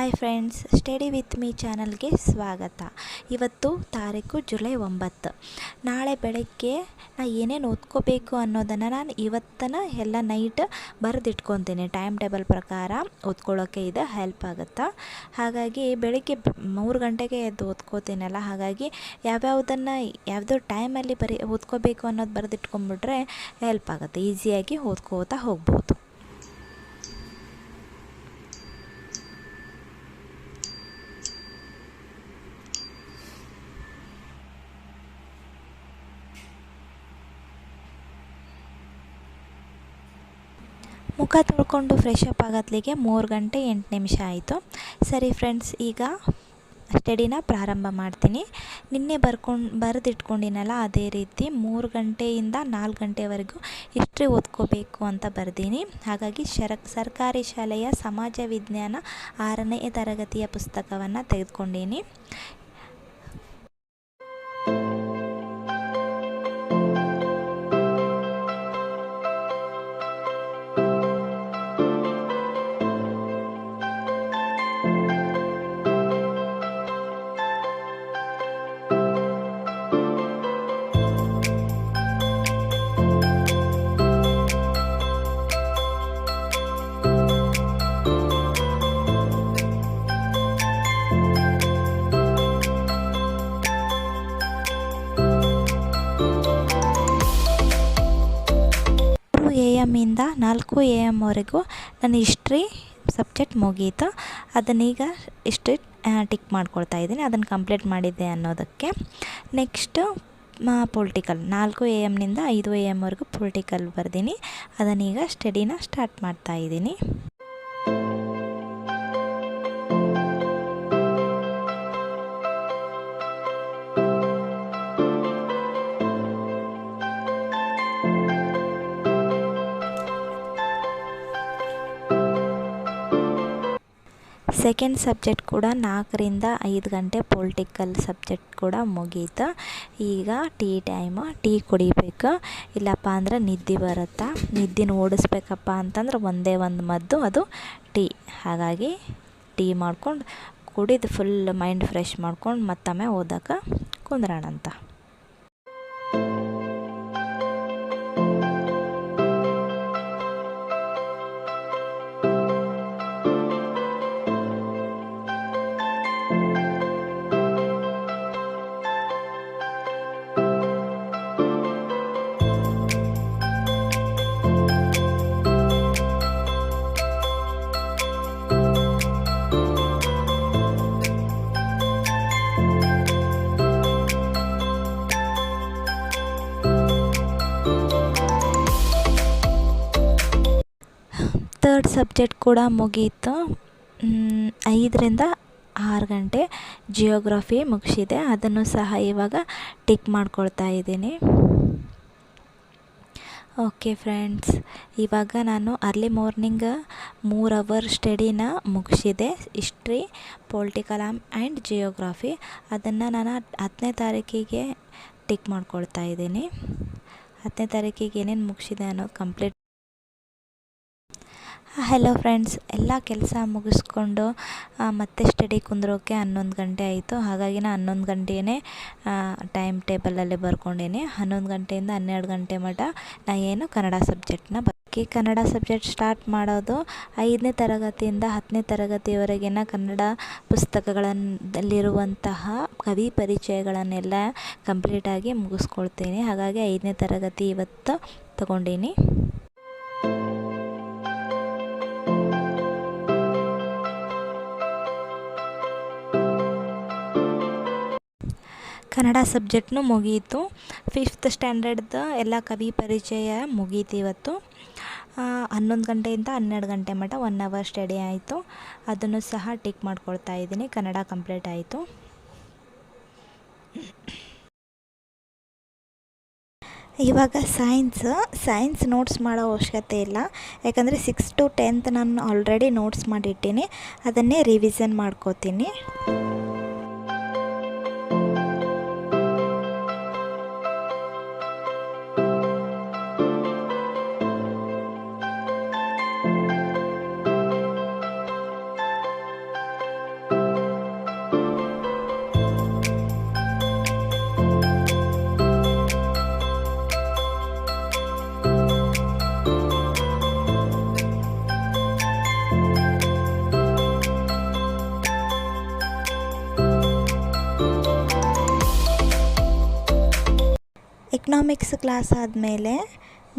Hi friends, study with me ಚಾನಲ್ಗೆ ಸ್ವಾಗತ. ಇವತ್ತು ತಾರೀಕು ಜುಲೈ 9. ನಾಳೆ ಬೆಳಗ್ಗೆ ಏನೇನು ಓದ್ಕೋಬೇಕು ಅನ್ನೋದನ್ನು ನಾನು ಇವತ್ತನ ಎಲ್ಲ ನೈಟ್ ಬರೆದಿಟ್ಕೊತೀನಿ. ಟೈಮ್ ಟೇಬಲ್ ಪ್ರಕಾರ ಓದ್ಕೊಳ್ಳೋಕ್ಕೆ ಇದು ಹೆಲ್ಪ್ ಆಗುತ್ತಾ. ಹಾಗಾಗಿ ಬೆಳಗ್ಗೆ 3 ಗಂಟೆಗೆ ಎದ್ದು ಓದ್ಕೋತೀನಲ್ಲ, ಹಾಗಾಗಿ ಯಾವುದೋ ಟೈಮಲ್ಲಿ ಓದ್ಕೋಬೇಕು ಅನ್ನೋದು ಬರೆದಿಟ್ಕೊಂಡ್ಬಿಟ್ರೆ ಹೆಲ್ಪ್ ಆಗುತ್ತೆ. ಈಸಿಯಾಗಿ ಓದ್ಕೋತಾ ಹೋಗ್ಬೋದು. ಮುಖ ತೊಳ್ಕೊಂಡು ಫ್ರೆಶ್ ಅಪ್ ಆಗೋದ್ಲಿಗೆ 3 ಗಂಟೆ 8 ನಿಮಿಷ ಆಯಿತು. ಸರಿ ಫ್ರೆಂಡ್ಸ್, ಈಗ ಸ್ಟಡಿನ ಪ್ರಾರಂಭ ಮಾಡ್ತೀನಿ. ನಿನ್ನೆ ಬರೆದಿಟ್ಕೊಂಡಿನಲ್ಲ, ಅದೇ ರೀತಿ 3 ಗಂಟೆಯಿಂದ 4 ಗಂಟೆವರೆಗೂ ಹಿಸ್ಟ್ರಿ ಓದ್ಕೋಬೇಕು ಅಂತ ಬರ್ದೀನಿ. ಹಾಗಾಗಿ ಸರ್ಕಾರಿ ಶಾಲೆಯ ಸಮಾಜ ವಿಜ್ಞಾನ 6ನೇ ತರಗತಿಯ ಪುಸ್ತಕವನ್ನು ತೆಗೆದುಕೊಂಡೀನಿ. AM ಇಂದ 4 AM ವರೆಗೂ ನನ್ನ ಹಿಸ್ಟ್ರಿ ಸಬ್ಜೆಕ್ಟ್ ಮುಗೀತು. ಅದನ್ನೀಗ ಹಿಸ್ಟ್ರಿ ಟಿಕ್ ಮಾಡ್ಕೊಳ್ತಾ ಇದ್ದೀನಿ, ಅದನ್ನು ಕಂಪ್ಲೀಟ್ ಮಾಡಿದ್ದೆ ಅನ್ನೋದಕ್ಕೆ. ನೆಕ್ಸ್ಟು ಪೊಲಿಟಿಕಲ್ 4 AM ನಿಂದ 5 AM ವರೆಗೂ ಪೊಲಿಟಿಕಲ್ ಬರ್ದೀನಿ. ಅದನ್ನೀಗ ಸ್ಟಡಿನ ಸ್ಟಾರ್ಟ್ ಮಾಡ್ತಾ ಇದ್ದೀನಿ. ಸೆಕೆಂಡ್ ಸಬ್ಜೆಕ್ಟ್ ಕೂಡ 4 ರಿಂದ 5 ಗಂಟೆ ಪೊಲಿಟಿಕಲ್ ಸಬ್ಜೆಕ್ಟ್ ಕೂಡ ಮುಗೀತು. ಈಗ ಟೀ ಟೈಮು. ಟೀ ಕುಡಿಬೇಕು, ಇಲ್ಲಪ್ಪ ಅಂದ್ರೆ ನಿದ್ದೆ ಬರುತ್ತಾ. ನಿದ್ದೆನ ಓಡಿಸ್ಬೇಕಪ್ಪ ಅಂತಂದ್ರೆ ಒಂದೇ ಒಂದು ಮದ್ದು, ಅದು ಟೀ. ಹಾಗಾಗಿ ಟೀ ಮಾಡ್ಕೊಂಡು ಕುಡಿದು ಫುಲ್ ಮೈಂಡ್ ಫ್ರೆಶ್ ಮಾಡ್ಕೊಂಡು ಮತ್ತೊಮ್ಮೆ ಓದೋಕೆ ಕುಂದ್ರೋಣ ಅಂತ. ಥರ್ಡ್ ಸಬ್ಜೆಕ್ಟ್ ಕೂಡ ಮುಗೀತು. 5 ರಿಂದ 6 ಗಂಟೆ ಜಿಯೋಗ್ರಫಿ ಮುಗಿಸಿದೆ. ಅದನ್ನು ಸಹ ಇವಾಗ ಟಿಕ್ ಮಾಡ್ಕೊಳ್ತಾ ಇದ್ದೀನಿ. ಓಕೆ ಫ್ರೆಂಡ್ಸ್, ಇವಾಗ ನಾನು ಅರ್ಲಿ ಮಾರ್ನಿಂಗ್ 3 ಅವರ್ ಸ್ಟಡಿನ ಮುಗಿಸಿದೆ. History, political and geography. ಅದನ್ನು ನಾನು 10ನೇ ತಾರೀಕಿಗೆ ಟಿಕ್ ಮಾಡ್ಕೊಳ್ತಾ ಇದ್ದೀನಿ. 10ನೇ ತಾರೀಕಿಗೆ ಏನೇನು ಮುಗಿಸಿದೆ ಅನ್ನೋದು ಕಂಪ್ಲೀಟ್. ಹಲೋ ಫ್ರೆಂಡ್ಸ್, ಎಲ್ಲ ಕೆಲಸ ಮುಗಿಸ್ಕೊಂಡು ಮತ್ತೆ ಸ್ಟಡಿ ಕುಂದ್ರೋಕ್ಕೆ 11 ಗಂಟೆ ಆಯಿತು. ಹಾಗಾಗಿ ನಾನು 11 ಗಂಟೆಯೇ ಟೈಮ್ ಟೇಬಲಲ್ಲಿ ಬರ್ಕೊಂಡೀನಿ. 11 ಗಂಟೆಯಿಂದ 12 ಗಂಟೆ ಮಟ್ಟ ಏನು ಕನ್ನಡ ಸಬ್ಜೆಕ್ಟ್ನ ಕನ್ನಡ ಸಬ್ಜೆಕ್ಟ್ ಸ್ಟಾರ್ಟ್ ಮಾಡೋದು 5ನೇ ತರಗತಿಯಿಂದ 10ನೇ ತರಗತಿಯವರೆಗಿನ ಕನ್ನಡ ಪುಸ್ತಕಗಳಲ್ಲಿರುವಂತಹ ಕವಿ ಪರಿಚಯಗಳನ್ನೆಲ್ಲ ಕಂಪ್ಲೀಟಾಗಿ ಮುಗಿಸ್ಕೊಳ್ತೀನಿ. ಹಾಗಾಗಿ 5ನೇ ತರಗತಿ ಇವತ್ತು ತಗೊಂಡೀನಿ. ಕನ್ನಡ ಸಬ್ಜೆಕ್ಟ್ನು ಮುಗೀತು. 5th ಸ್ಟ್ಯಾಂಡರ್ಡ್ದು ಎಲ್ಲ ಕವಿ ಪರಿಚಯ ಮುಗೀತು ಇವತ್ತು. 11 ಗಂಟೆಯಿಂದ 12 ಗಂಟೆ ಮಟ್ಟ 1 ಅವರ್ ಸ್ಟಡಿ ಆಯಿತು. ಅದನ್ನು ಸಹ ಟಿಕ್ ಮಾಡ್ಕೊಳ್ತಾ ಇದ್ದೀನಿ. ಕನ್ನಡ ಕಂಪ್ಲೀಟ್ ಆಯಿತು. ಇವಾಗ ಸೈನ್ಸ್ ನೋಟ್ಸ್ ಮಾಡೋ ಅವಶ್ಯಕತೆ ಇಲ್ಲ, ಯಾಕಂದರೆ 6 to 10th ನಾನು ಆಲ್ರೆಡಿ ನೋಟ್ಸ್ ಮಾಡಿಟ್ಟೀನಿ. ಅದನ್ನೇ ರಿವಿಷನ್ ಮಾಡ್ಕೋತೀನಿ. ಎಕನಾಮಿಕ್ಸ್ ಕ್ಲಾಸ್ ಆದಮೇಲೆ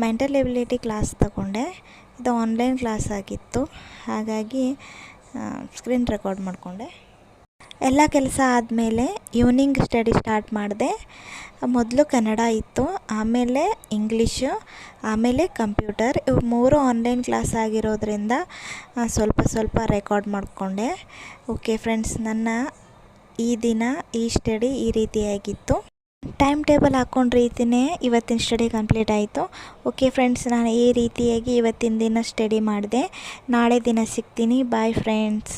ಮೆಂಟಲ್ ಎಬಿಲಿಟಿ ಕ್ಲಾಸ್ ತಗೊಂಡೆ. ಇದು ಆನ್ಲೈನ್ ಕ್ಲಾಸ್ ಆಗಿತ್ತು, ಹಾಗಾಗಿ ಸ್ಕ್ರೀನ್ ರೆಕಾರ್ಡ್ ಮಾಡಿಕೊಂಡೆ. ಎಲ್ಲ ಕೆಲಸ ಆದಮೇಲೆ ಈವ್ನಿಂಗ್ ಸ್ಟಡಿ ಸ್ಟಾರ್ಟ್ ಮಾಡಿದೆ. ಮೊದಲು ಕನ್ನಡ ಇತ್ತು, ಆಮೇಲೆ ಇಂಗ್ಲೀಷು, ಆಮೇಲೆ ಕಂಪ್ಯೂಟರ್. ಇವು 3 ಆನ್ಲೈನ್ ಕ್ಲಾಸ್ ಆಗಿರೋದ್ರಿಂದ ಸ್ವಲ್ಪ ರೆಕಾರ್ಡ್ ಮಾಡಿಕೊಂಡೆ. ಓಕೆ ಫ್ರೆಂಡ್ಸ್, ನನ್ನ ಈ ದಿನ ಈ ಸ್ಟಡಿ ಈ ರೀತಿಯಾಗಿತ್ತು. ಟೈಮ್ ಟೇಬಲ್ ಹಾಕ್ಕೊಂಡ ರೀತಿಯೇ ಇವತ್ತಿನ ಸ್ಟಡಿ ಕಂಪ್ಲೀಟ್ ಆಯಿತು. ಓಕೆ ಫ್ರೆಂಡ್ಸ್, ನಾನು ಈ ರೀತಿಯಾಗಿ ಇವತ್ತಿನ ದಿನ ಸ್ಟಡಿ ಮಾಡಿದೆ. ನಾಳೆ ದಿನ ಸಿಗ್ತೀನಿ. Bye friends.